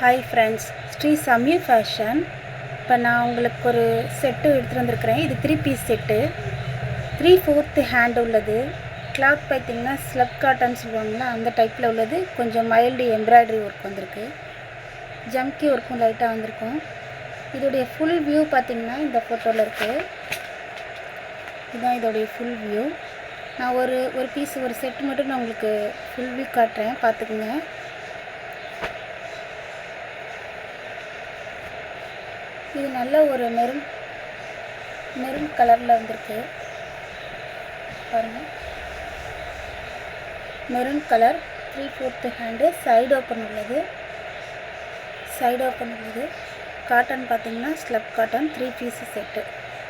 Hi friends, Sri Samyu fashion. இப்போ நான் உங்களுக்கு ஒரு செட்டு எடுத்துகிட்டு வந்திருக்கிறேன். இது 3 பீஸ் செட்டு, 3/4 ஹேண்ட் உள்ளது. கிளாத் பார்த்திங்கன்னா ஸ்லப் காட்டன் சொல்லுவாங்களா, அந்த டைப்பில் உள்ளது. கொஞ்சம் மைல்டு எம்ப்ராய்டரி ஒர்க் வந்திருக்கு, ஜம்கி ஒர்க்கும் லைட்டாக வந்திருக்கும். இதோடைய ஃபுல் வியூ பார்த்திங்கன்னா இந்த ஃபோட்டோவில் இருக்குது. இதுதான் இதோடைய ஃபுல் வியூ. நான் ஒரு பீஸ் ஒரு செட்டு மட்டும் நான் உங்களுக்கு ஃபுல் வியூ காட்டுறேன், பார்த்துக்குங்க. இது நல்ல ஒரு மெரூன் கலரில் வந்திருக்கு பாருங்கள். Maroon colour, 3/4 hand, side open உள்ளது. காட்டன் பார்த்திங்கன்னா ஸ்லப் காட்டன், 3 பீஸ் செட்டு.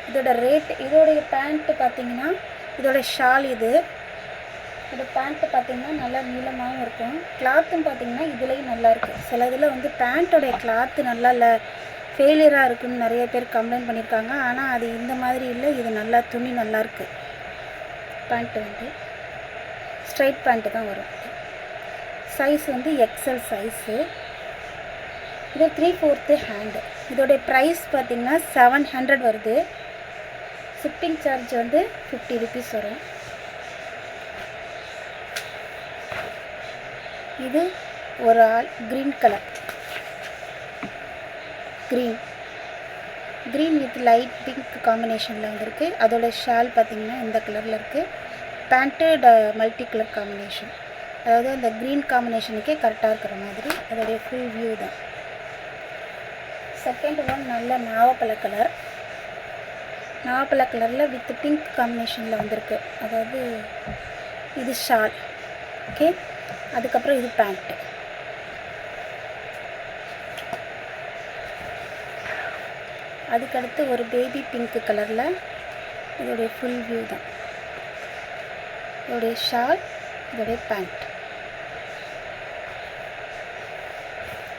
இதோட ரேட், இதோடைய பேண்ட்டு பார்த்திங்கன்னா, இதோட ஷால் இதோட பேண்ட்டு பார்த்திங்கன்னா நல்லா நீளமாகவும் இருக்கும். கிளாத்தும் பார்த்திங்கன்னா இதுலேயும் நல்லாயிருக்கு. சில இதில் வந்து பேண்ட்டோடைய கிளாத்து நல்லா இல்லை, ஃபெயிலியராக இருக்குதுன்னு நிறைய பேர் கம்ப்ளைண்ட் பண்ணியிருக்காங்க. ஆனால் அது இந்த மாதிரி இல்லை, இது நல்லா துணி நல்லாயிருக்கு. பேண்ட்டு வந்து ஸ்ட்ரைட் பேண்ட்டு தான் வரும். சைஸ் வந்து எக்ஸல் சைஸு. இது 3/4 ஹேண்டு. இதோடைய ப்ரைஸ் பார்த்திங்கன்னா 700 வருது. ஷிப்பிங் சார்ஜ் வந்து 50 ருபீஸ் வரும். இது ஒரு green colour, green with light pink காம்பினேஷனில் வந்திருக்கு. அதோட ஷால் பார்த்திங்கன்னா இந்த கலரில் இருக்குது. பேண்ட்டு மல்டி கலர் காம்பினேஷன், அதாவது அந்த க்ரீன் காம்பினேஷனுக்கே கரெக்டாக இருக்கிற மாதிரி. அதோடைய ஃபுல் வியூ தான். செகண்ட் ஒன் நல்ல நாவப்பழ கலரில் வித் பிங்க் காம்பினேஷனில் வந்திருக்கு. அதாவது இது ஷால், ஓகே. அதுக்கப்புறம் இது பேண்ட்டு. அதுக்கடுத்து ஒரு பேபி பிங்க் கலரில், இதோடைய ஃபுல் வியூ தான். இதோடைய ஷால், இதோடைய பேண்ட்.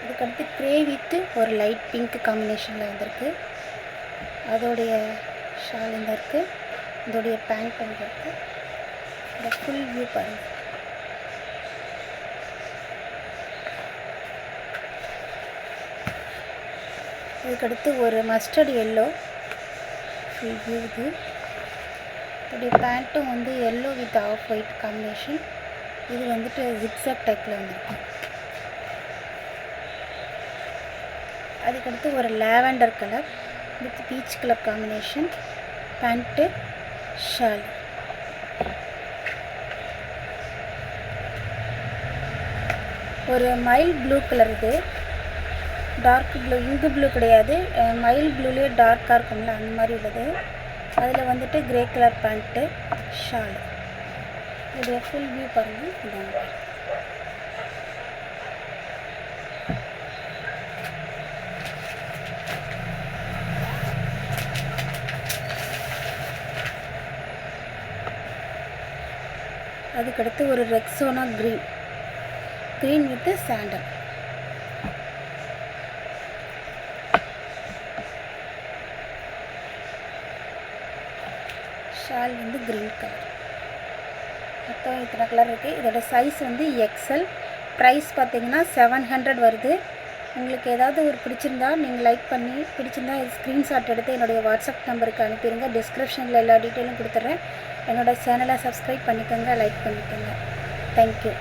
அதுக்கடுத்து க்ரே வித்து ஒரு லைட் பிங்க் காம்பினேஷனில் வந்திருக்கு. அதோடைய ஷால் இந்த இருக்குது, இதோடைய பேண்ட் வந்து இருக்குது. இந்த ஃபுல் வியூ பாருங்கள். அதுக்கடுத்து ஒரு மஸ்டர்ட் எல்லோ ஃபுல் வியூ. இதோடைய பேண்ட்டும் வந்து yellow with off white combination. இது வந்துட்டு ஜிக்ஸாக் டைப்பில் வந்துருக்கு. அதுக்கடுத்து ஒரு lavender colour with peach colour combination, pant shawl. ஒரு மைல்ட் ப்ளூ கலர், இது டார்க் ப்ளூ, இங்கு ப்ளூ கிடையாது, மைல்ட் ப்ளூலேயே டார்க்காக இருக்கும்ல அந்த மாதிரி உள்ளது. அதில் வந்துட்டு கிரே கலர் பேண்ட்டு ஷால். இதோடைய ஃபுல் வியூ பாருங்கள். இதாங்க, அதுக்கடுத்து ஒரு Rexona green with sandal. Shawl வந்து க்ரீன் கலர். மொத்தம் இத்தனை கலர் இருக்குது. இதோட சைஸ் வந்து எக்ஸல். ப்ரைஸ் பார்த்திங்கன்னா 700 வருது. உங்களுக்கு ஏதாவது ஒரு பிடிச்சிருந்தா நீங்கள் லைக் பண்ணி, பிடிச்சிருந்தா ஸ்க்ரீன்ஷாட் எடுத்து என்னுடைய வாட்ஸ்அப் நம்பருக்கு அனுப்பிடுங்க. டிஸ்கிரிப்ஷனில் எல்லா டீட்டெயிலும் கொடுத்துட்றேன். என்னோடய சேனலை சப்ஸ்கிரைப் பண்ணிக்கோங்க, லைக் பண்ணிக்கோங்க. தேங்க்யூ.